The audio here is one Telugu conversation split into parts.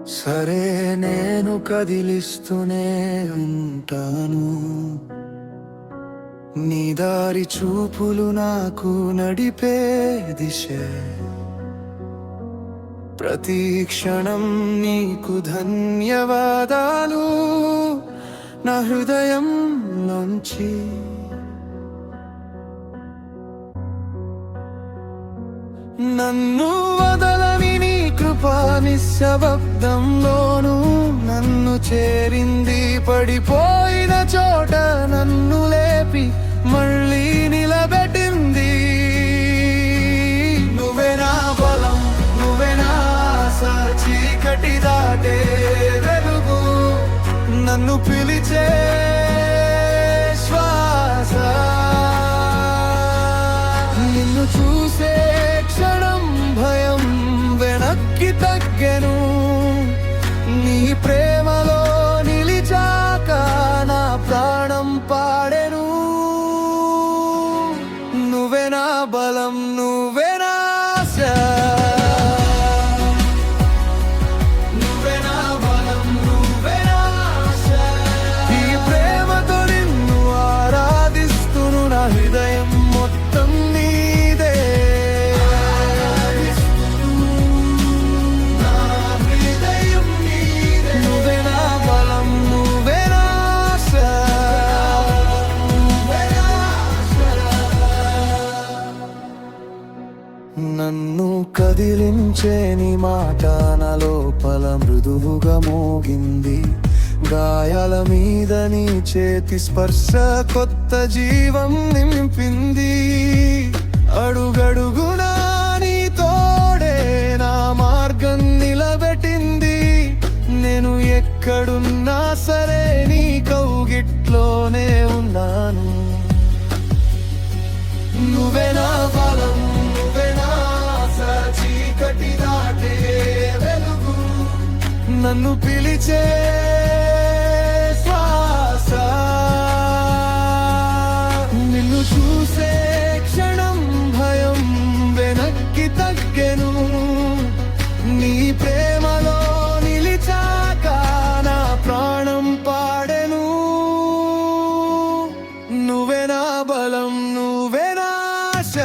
సరే నేను కదిలిస్తూనే ఉంటాను, నీ దారి చూపులు నాకు నడిపే దిశే. ప్రతి క్షణం నీకు ధన్యవాదాలు నా హృదయం నుంచి. నన్ను వదలని నీ కృపా నిశ్శబ్దంలోనూ నన్ను చేరింది. పడిపోయిన చోట నన్ను లేపి మళ్ళీ నిలబెట్టింది. నువ్వే నా బలం, నువ్వే నా ఆశ, చీకటి దాటే వెలుగు, నన్ను పిలిచే శ్వాస. నిన్ను చూసే క్షణం భయం వెనక్కి తగ్గెను. నీ ప్రేమలో నిలిచాక నా ప్రాణం పాడెను. నువ్వే నా బలం, నువ్వే నా ఆశ, నువ్వే నా బలం, నువ్వే నా ఆశ. ఈ ప్రేమతో నిన్ను ఆరాధిస్తును, నా హృదయం మొత్తం నీదే. నా హృదయం నీదే. నువ్వే నా బలం, నువ్వే నా ఆశ, నువ్వే నా ఆశ. నన్ను కదిలించే నీ మాట నా లోపల మృదువుగా మోగింది. గాయాల మీద నీ చేతి స్పర్శ కొత్త జీవం నింపింది. అడుగడుగునా నీ తోడే నా మార్గం నిలబెట్టింది. నేను ఎక్కడున్నా సరే నీ కౌగిట్లోనే ఉన్నాను. నువ్వే నా బలం, నువ్వే నా ఆశ, చీకటి దాటే వెలుగు, నన్ను పిలిచే శ్వాస. నిన్ను చూసే క్షణం భయం వెనక్కి తగ్గెను. నీ ప్రేమలో నిలిచాక నా ప్రాణం పాడెను. నువ్వే నా బలం, నువ్వే నా ఆశ,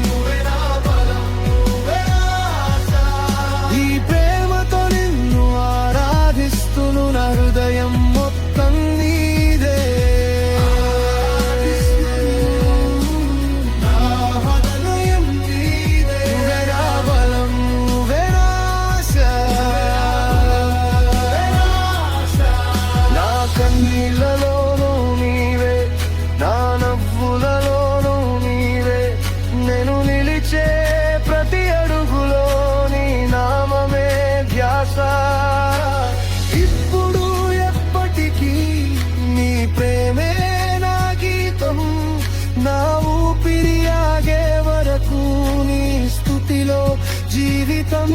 నువ్వే నా బలం, నువ్వే నా ఆశ. ఈ ప్రేమతో నిన్ను ఆరాధిస్తును, నా హృదయం మొత్తం నీదే. నా హృదయం నీదే. నువ్వే నా బలం, నువ్వే నా ఆశ, నువ్వే నా ఆశ. నా కన్నీళ్ళలోనూ నీవే, నా నవ్వులలోనూ నీవే. నేను నిలిచే ప్రతి అడుగులో నీ నామమే ధ్యాస. ఇప్పుడు ఎప్పటికీ నీ ప్రేమే నా గీతం. నా ఊపిరి ఆగే వరకు నీ స్తుతిలో జీవితం.